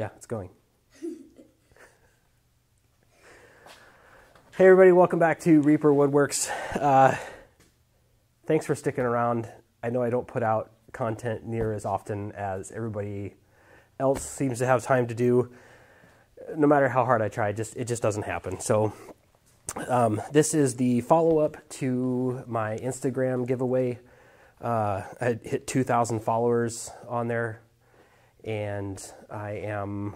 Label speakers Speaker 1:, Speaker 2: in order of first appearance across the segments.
Speaker 1: Yeah, it's going. Hey everybody, welcome back to ReaperWoodworks. Thanks for sticking around. I know I don't put out content near as often as everybody else seems to have time to do. No matter how hard I try, it just doesn't happen. So this is the follow-up to my Instagram giveaway. I hit 2,000 followers on there, and I am,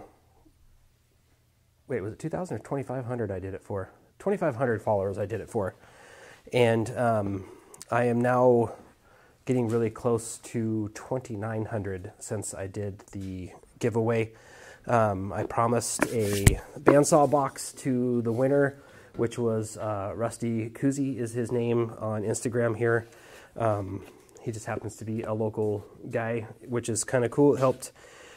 Speaker 1: wait, was it 2,000 or 2,500 I did it for? 2,500 followers I did it for. And I am now getting really close to 2,900 since I did the giveaway. I promised a bandsaw box to the winner, which was Rusty Kuzi is his name on Instagram here. He just happens to be a local guy, which is kind of cool. It helped.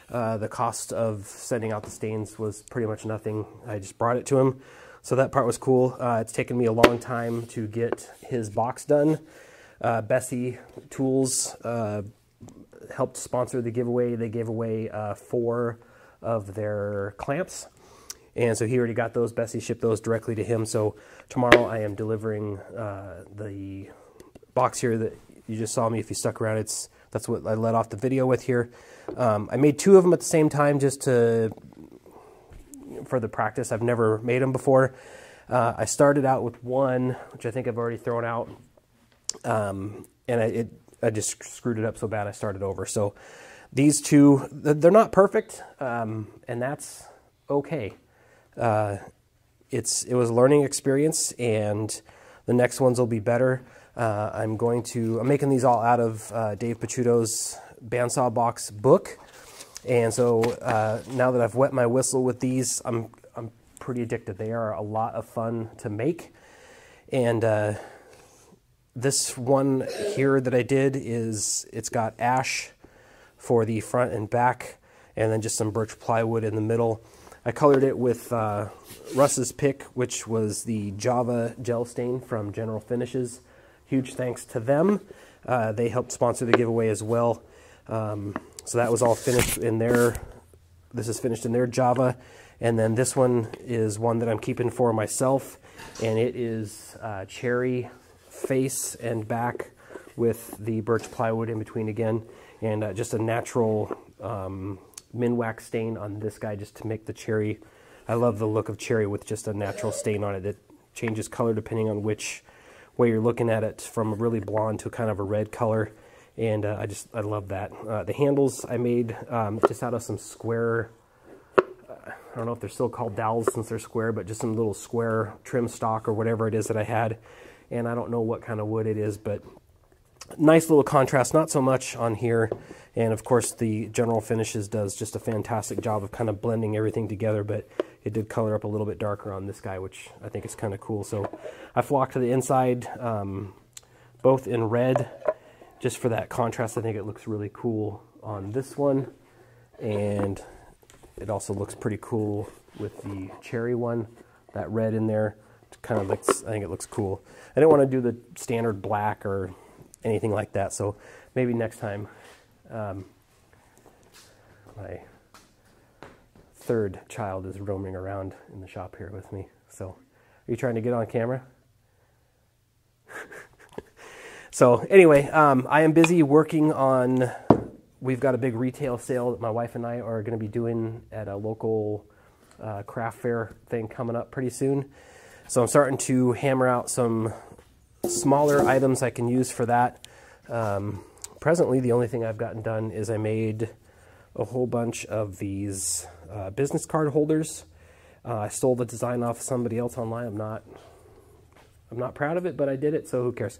Speaker 1: The cost of sending out the stains was pretty much nothing. I just brought it to him. So that part was cool. It's taken me a long time to get his box done. Bessie Tools helped sponsor the giveaway. They gave away 4 of their clamps. And so he already got those. Bessie shipped those directly to him. So tomorrow I am delivering the box here that you just saw me. If you stuck around, that's what I led off the video with here. I made 2 of them at the same time just for the practice. I've never made them before. I started out with 1, which I think I've already thrown out. And I just screwed it up so bad I started over. So these 2, they're not perfect, and that's okay. It was a learning experience, and the next ones will be better. I'm making these all out of Dave Picciuto's bandsaw box book. And so now that I've wet my whistle with these, I'm pretty addicted. They are a lot of fun to make. And this one here that I did it's got ash for the front and back, and then just some birch plywood in the middle. I colored it with Russ's pick, which was the Java gel stain from General Finishes. Huge thanks to them. They helped sponsor the giveaway as well. So that was all finished in this is finished in their Java. And then this one is one that I'm keeping for myself. And it is cherry face and back with the birch plywood in between again. And just a natural Minwax stain on this guy just to make the cherry. I love the look of cherry with just a natural stain on it. It changes color depending on which way you're looking at it, from a really blonde to kind of a red color. And I love that. The handles I made just out of some square, I don't know if they're still called dowels since they're square, but just some little square trim stock or whatever it is that I had. And I don't know what kind of wood it is, but nice little contrast, not so much on here. And of course the General Finishes does just a fantastic job of kind of blending everything together, but it did color up a little bit darker on this guy, which I think is kind of cool. So I flocked to the inside, both in red, just for that contrast. I think it looks really cool on this one. And it also looks pretty cool with the cherry one, that red in there. It kind of looks, I think it looks cool. I didn't want to do the standard black or anything like that, so maybe next time. My 3rd child is roaming around in the shop here with me. So, are you trying to get on camera? So anyway, I am busy working on, we've got a big retail sale that my wife and I are going to be doing at a local craft fair thing coming up pretty soon. So I'm starting to hammer out some smaller items I can use for that. Presently, the only thing I've gotten done is I made a whole bunch of these business card holders. I stole the design off somebody else online. I'm not proud of it, but I did it, so who cares?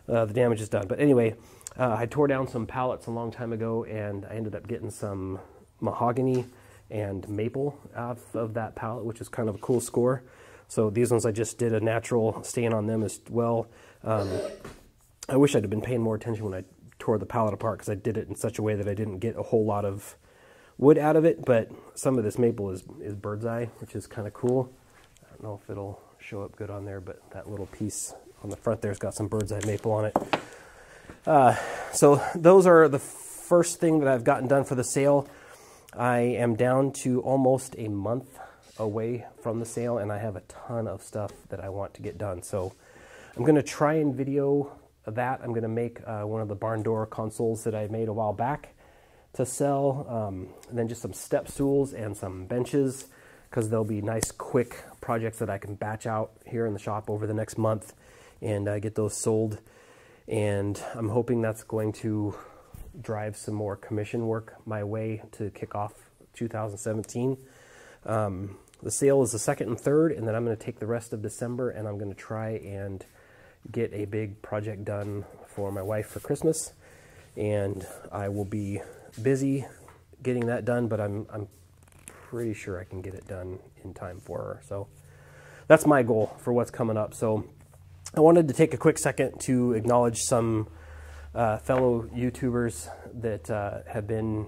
Speaker 1: The damage is done. But anyway, I tore down some pallets a long time ago, and I ended up getting some mahogany and maple out of that pallet, which is kind of a cool score. So these ones I just did a natural stain on them as well. I wish I'd have been paying more attention when I tore the pallet apart, because I did it in such a way that I didn't get a whole lot of wood out of it, but some of this maple is bird's eye, which is kind of cool. I don't know if it'll show up good on there, but that little piece on the front there's got some bird's eye maple on it. So those are the first thing that I've gotten done for the sale. I am down to almost a month away from the sale, and I have a ton of stuff that I want to get done. So I'm going to try and video that. I'm going to make one of the barn door consoles that I made a while back to sell, and then just some step stools and some benches, because they'll be nice quick projects that I can batch out here in the shop over the next month and get those sold. And I'm hoping that's going to drive some more commission work my way to kick off 2017. The sale is the 2nd and 3rd, and then I'm going to take the rest of December and I'm going to try and get a big project done for my wife for Christmas. And I will be busy getting that done, but I'm pretty sure I can get it done in time for her. So that's my goal for what's coming up. So I wanted to take a quick second to acknowledge some fellow YouTubers that have been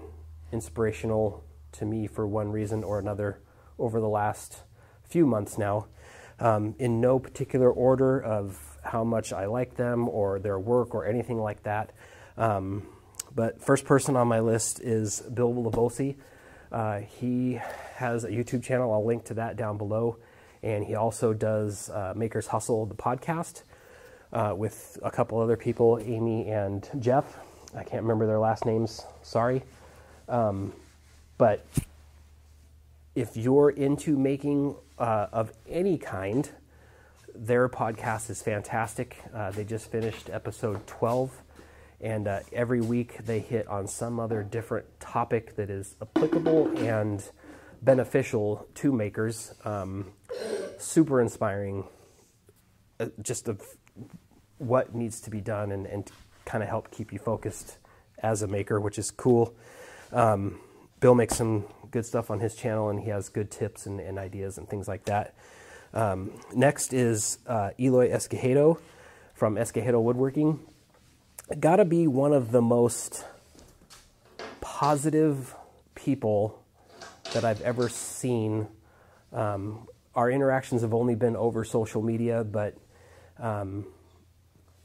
Speaker 1: inspirational to me for one reason or another over the last few months now, in no particular order of how much I like them or their work or anything like that. But first person on my list is Bill Livolsi. He has a YouTube channel. I'll link to that down below. And he also does Maker's Hustle, the podcast, with a couple other people, Amy and Jeff. I can't remember their last names, sorry. But if you're into making of any kind, their podcast is fantastic. They just finished episode 12, and every week they hit on some other different topic that is applicable and beneficial to makers. Super inspiring, just of what needs to be done and kind of help keep you focused as a maker, which is cool. Bill makes some good stuff on his channel, and he has good tips and ideas and things like that. Next is Eloy S Cojido from S Cojido Woodworking. Gotta be one of the most positive people that I've ever seen. Our interactions have only been over social media, but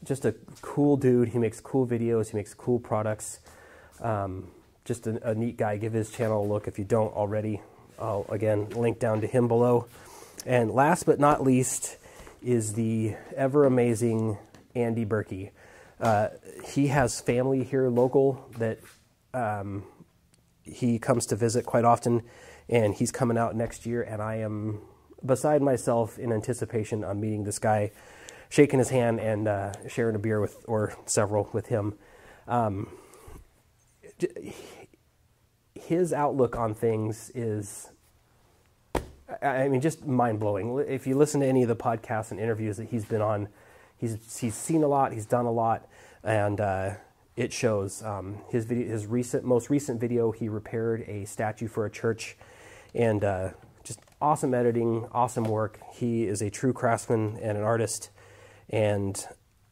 Speaker 1: just a cool dude. He makes cool videos. He makes cool products. Just a neat guy. Give his channel a look if you don't already. I'll, again, link down to him below. And last but not least is the ever-amazing Andy Berkey. He has family here local that he comes to visit quite often, and he's coming out next year, and I am beside myself in anticipation on meeting this guy, shaking his hand and sharing a beer with, or several with him. His outlook on things is, I mean, just mind-blowing. If you listen to any of the podcasts and interviews that he's been on, he's seen a lot, he's done a lot, and it shows. His most recent video, he repaired a statue for a church, and just awesome editing, awesome work. He is a true craftsman and an artist, and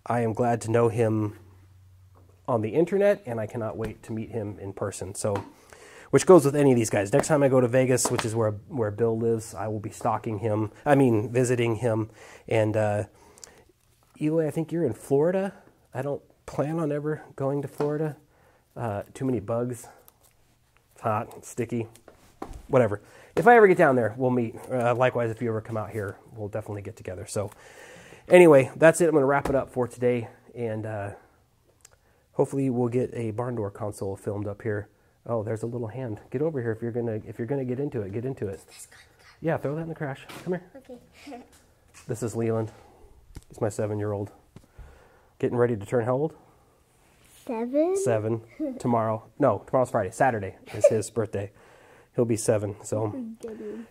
Speaker 1: I am glad to know him on the internet, and I cannot wait to meet him in person. So, which goes with any of these guys. Next time I go to Vegas, which is where Bill lives, I will be visiting him. And Eloy, I think you're in Florida. I don't plan on ever going to Florida. Too many bugs. It's hot, it's sticky, whatever. If I ever get down there, we'll meet. Likewise, if you ever come out here, we'll definitely get together. So anyway, that's it. I'm going to wrap it up for today, and hopefully we'll get a barn door console filmed up here. Oh, there's a little hand. Get over here if you're gonna get into it. Get into it. Yeah, throw that in the crash. Come here. Okay. This is Leland. He's my 7-year-old. Getting ready to turn how old?
Speaker 2: 7.
Speaker 1: 7. Tomorrow. No, tomorrow's Friday. Saturday is his birthday. He'll be 7. So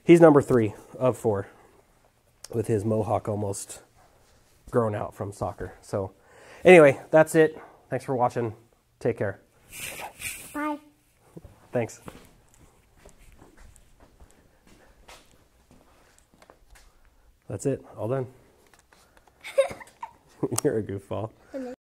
Speaker 1: he's number 3 of 4, with his mohawk almost grown out from soccer. So anyway, that's it. Thanks for watching. Take care.
Speaker 2: Bye.
Speaker 1: Thanks. That's it. All done. You're a goofball.